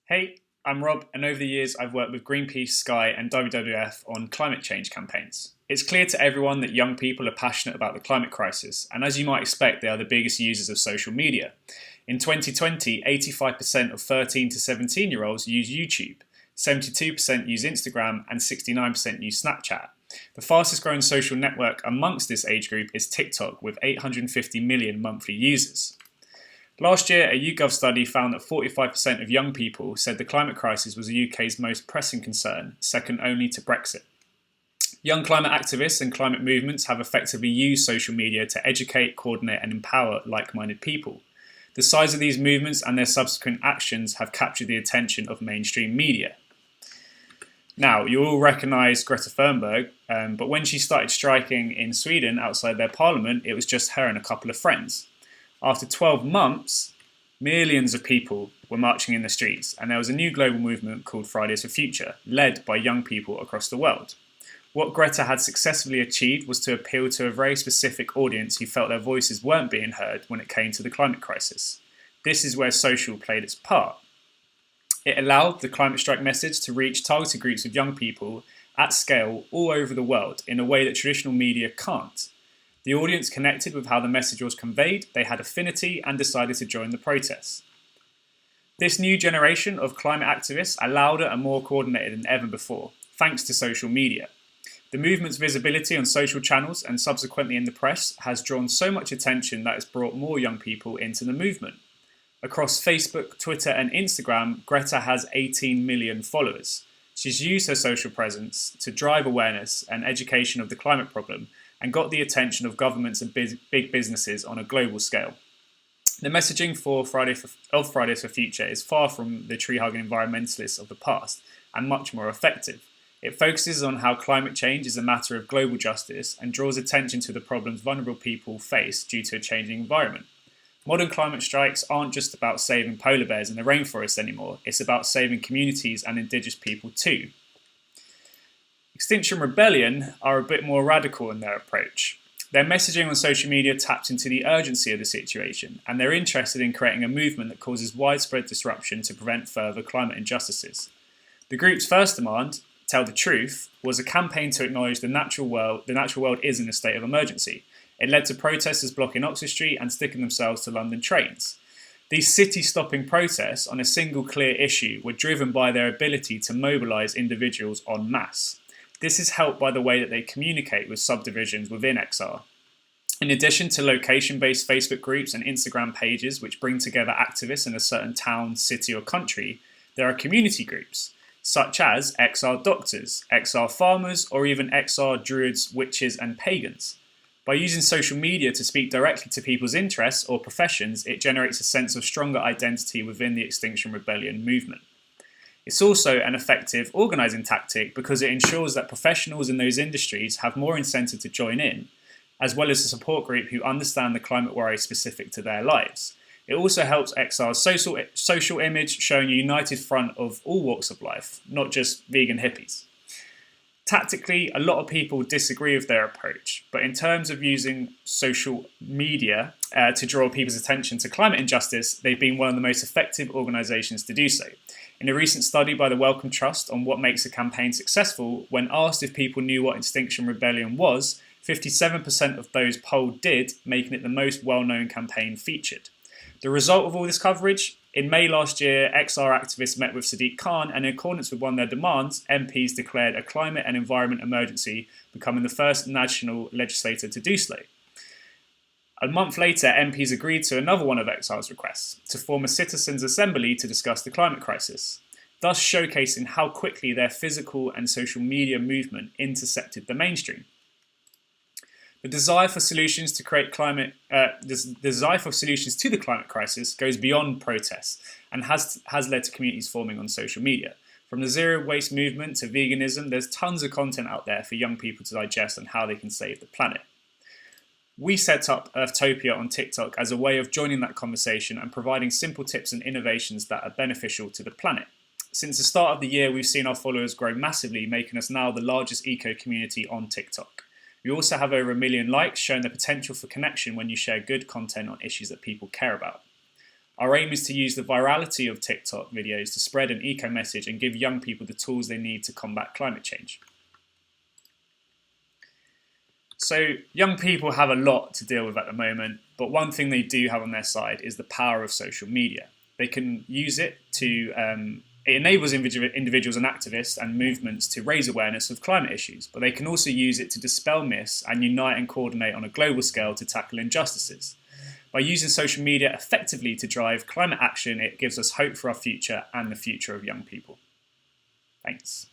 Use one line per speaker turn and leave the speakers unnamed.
Hey, I'm Rob, and over the years I've worked with Greenpeace, Sky, and WWF on climate change campaigns. It's clear to everyone that young people are passionate about the climate crisis, and as you might expect, they are the biggest users of social media. In 2020, 85% of 13 to 17-year-olds use YouTube, 72% use Instagram, and 69% use Snapchat. The fastest growing social network amongst this age group is TikTok, with 850 million monthly users. Last year, a YouGov study found that 45% of young people said the climate crisis was the UK's most pressing concern, second only to Brexit. Young climate activists and climate movements have effectively used social media to educate, coordinate, and empower like-minded people. The size of these movements and their subsequent actions have captured the attention of mainstream media. Now, you all recognise Greta Thunberg, but when she started striking in Sweden outside their parliament, it was just her and a couple of friends. After 12 months, millions of people were marching in the streets, and there was a new global movement called Fridays for Future, led by young people across the world. What Greta had successfully achieved was to appeal to a very specific audience who felt their voices weren't being heard when it came to the climate crisis. This is where social played its part. It allowed the climate strike message to reach targeted groups of young people at scale all over the world in a way that traditional media can't. The audience connected with how the message was conveyed, they had affinity and decided to join the protests. This new generation of climate activists are louder and more coordinated than ever before, thanks to social media. The movement's visibility on social channels and subsequently in the press has drawn so much attention that it's brought more young people into the movement. Across Facebook, Twitter, and Instagram, Greta has 18 million followers. She's used her social presence to drive awareness and education of the climate problem and got the attention of governments and big businesses on a global scale. The messaging for Fridays for Future is far from the tree-hugging environmentalists of the past and much more effective. It focuses on how climate change is a matter of global justice and draws attention to the problems vulnerable people face due to a changing environment. Modern climate strikes aren't just about saving polar bears in the rainforest anymore, it's about saving communities and indigenous people too. Extinction Rebellion are a bit more radical in their approach. Their messaging on social media taps into the urgency of the situation, and they're interested in creating a movement that causes widespread disruption to prevent further climate injustices. The group's first demand, Tell the Truth, was a campaign to acknowledge the natural world is in a state of emergency. It led to protesters blocking Oxford Street and sticking themselves to London trains. These city-stopping protests on a single clear issue were driven by their ability to mobilise individuals en masse. This is helped by the way that they communicate with subdivisions within XR. In addition to location-based Facebook groups and Instagram pages which bring together activists in a certain town, city or country, there are community groups, such as XR doctors, XR farmers, or even XR druids, witches and pagans. By using social media to speak directly to people's interests or professions, it generates a sense of stronger identity within the Extinction Rebellion movement. It's also an effective organising tactic because it ensures that professionals in those industries have more incentive to join in, as well as a support group who understand the climate worries specific to their lives. It also helps XR's social image, showing a united front of all walks of life, not just vegan hippies. Tactically, a lot of people disagree with their approach, but in terms of using social media to draw people's attention to climate injustice, they've been one of the most effective organisations to do so. In a recent study by the Wellcome Trust on what makes a campaign successful, when asked if people knew what Extinction Rebellion was, 57% of those polled did, making it the most well-known campaign featured. The result of all this coverage? In May last year, XR activists met with Sadiq Khan, and in accordance with one of their demands, MPs declared a climate and environment emergency, becoming the first national legislator to do so. A month later, MPs agreed to another one of XR's requests, to form a citizens' assembly to discuss the climate crisis, thus showcasing how quickly their physical and social media movement intercepted the mainstream. The desire for solutions to the climate crisis goes beyond protests and has led to communities forming on social media. From the zero waste movement to veganism, there's tons of content out there for young people to digest on how they can save the planet. We set up Earthtopia on TikTok as a way of joining that conversation and providing simple tips and innovations that are beneficial to the planet. Since the start of the year, we've seen our followers grow massively, making us now the largest eco community on TikTok. We also have over 1 million likes, showing the potential for connection when you share good content on issues that people care about. Our aim is to use the virality of TikTok videos to spread an eco message and give young people the tools they need to combat climate change. So young people have a lot to deal with at the moment, but one thing they do have on their side is the power of social media. They can use it to, it enables individuals and activists and movements to raise awareness of climate issues, but they can also use it to dispel myths and unite and coordinate on a global scale to tackle injustices. By using social media effectively to drive climate action, it gives us hope for our future and the future of young people. Thanks.